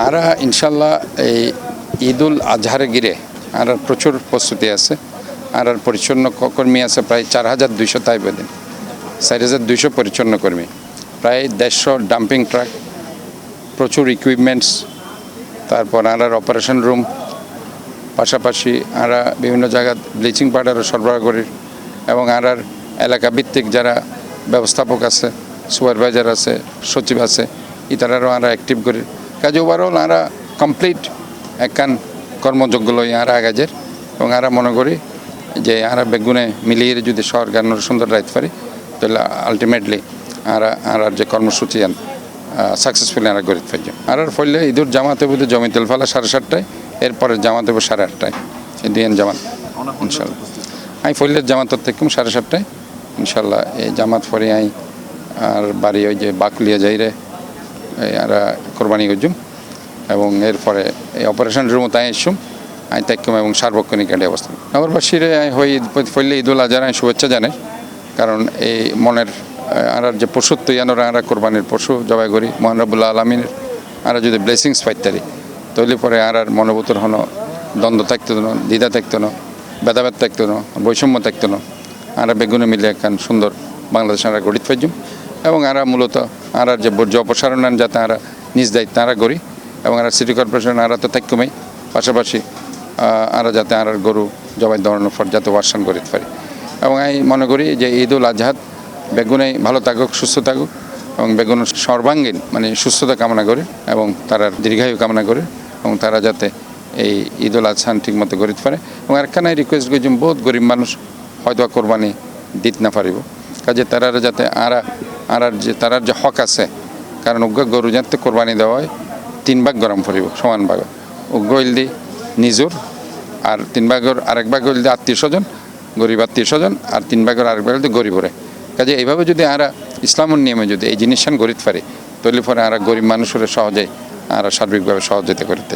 আরা ইনশাল্লাহ এই ঈদুল আজহারে গিরে আর প্রচুর প্রস্তুতি আছে আর পরিচ্ছন্ন কর্মী আছে প্রায় 4200 তাই বেদিন 4200 পরিচ্ছন্ন কর্মী প্রায় 150 ডাম্পিং ট্রাক প্রচুর ইকুইপমেন্টস তারপর আর অপারেশন রুম পাশাপাশি আরা বিভিন্ন জায়গা ব্লিচিং পাউডারও সরবরাহ করি এবং আর এলাকা ভিত্তিক যারা ব্যবস্থাপক আছে সুপারভাইজার আছে সচিব আছে ইতারারও আমরা অ্যাক্টিভ করি কাজে ওভারঅল আমরা কমপ্লিট একখান কর্মযোগ্য লই আর আগাজের এবং আমরা মনে করি যে আমরা বেগুনে মিলিয়ে যদি শহর গানোর সুন্দর রাখতে পারি তাহলে আলটিমেটলি আর যে কর্মসূচি সাকসেসফুলি আমরা গড়ে ফেলছি আর ফলে ঈদুর জামাতে বুধে জমিতেল ফেলা 7:30টায় এরপরে জামাত হবে 8:30টায় এই দুই জামাত ইনশাল্লাহ আমি ফলের জামাতের থেকে 7:30টায় ইনশাল্লাহ এই জামাত পরে আই আর বাড়ি ওই যে বাকলিয়া যাইরে আর কোরবানি করছুম এবং এরপরে এই অপারেশন রুমও তাই এসুম আমি তাইকুম এবং সার্বক্ষণিক এটি অবস্থা নগরবাসীরে হই ফলে ঈদুল আজহার আমি শুভেচ্ছা জানাই কারণ এই মনের আর যে পশু তৈয়ানোর আমরা কোরবানির পশু জবাই করি মহান রব্বুল আলমিনের আমরা যদি ব্লেসিংস পাইতারি তৈলি পরে আর মনোভূতর হনো দ্বন্দ্ব থাকতো না দ্বিধা থাকতো না ভেদাভেদ থাকতো না বৈষম্য থাকতো না আমরা বেগুনে মিলে একখান সুন্দর বাংলাদেশ আমরা গড়িত পাইজুম এবং আমরা মূলত আর যে বর্জ্য অপসারণ যাতে আমরা নিজ দায়িত্ব আমরা করি এবং আমরা সিটি কর্পোরেশন আমরা তো থাকুমই পাশাপাশি আমরা যাতে আর গরু জবাই দেওয়ানোর পর যাতে ওয়ার্সান করিতে পারি এবং আমি মনে করি যে ঈদুল আজহাত বেগুনে ভালো থাকুক সুস্থ থাকুক এবং বেগুন সর্বাঙ্গীন মানে সুস্থতা কামনা করে এবং তারা দীর্ঘায়ু কামনা করে এবং তারা যাতে এই ঈদুল আজহান ঠিকমতো করিতে পারে এবং একখানাই রিকোয়েস্ট করছি বহুত গরিব মানুষ হয়তো কোরবানি দিতে না পারিব কাজে তারা যাতে আর যে তারার যে হক আছে কারণ উগ্র গরু যাতে কোরবানি দেওয়া হয় 3 ভাগ গরম পড়িব সমান ভাগ উগ্র ইলদি নিজর আর 3 ভাগের আরেক ভাগ ইলদি আত্মীয় স্বজন গরিব আত্মীয় স্বজন আর 3 ভাগের আরেক ভাগ ইলদি গরিবরে কাজে এইভাবে যদি আমরা ইসলামের নিয়মে যদি এই জিনিসটা গড়িতে পারি তাহলে পরে আমরা গরিব মানুষের সহজেই আমরা সার্বিকভাবে সহযোগিতা করতে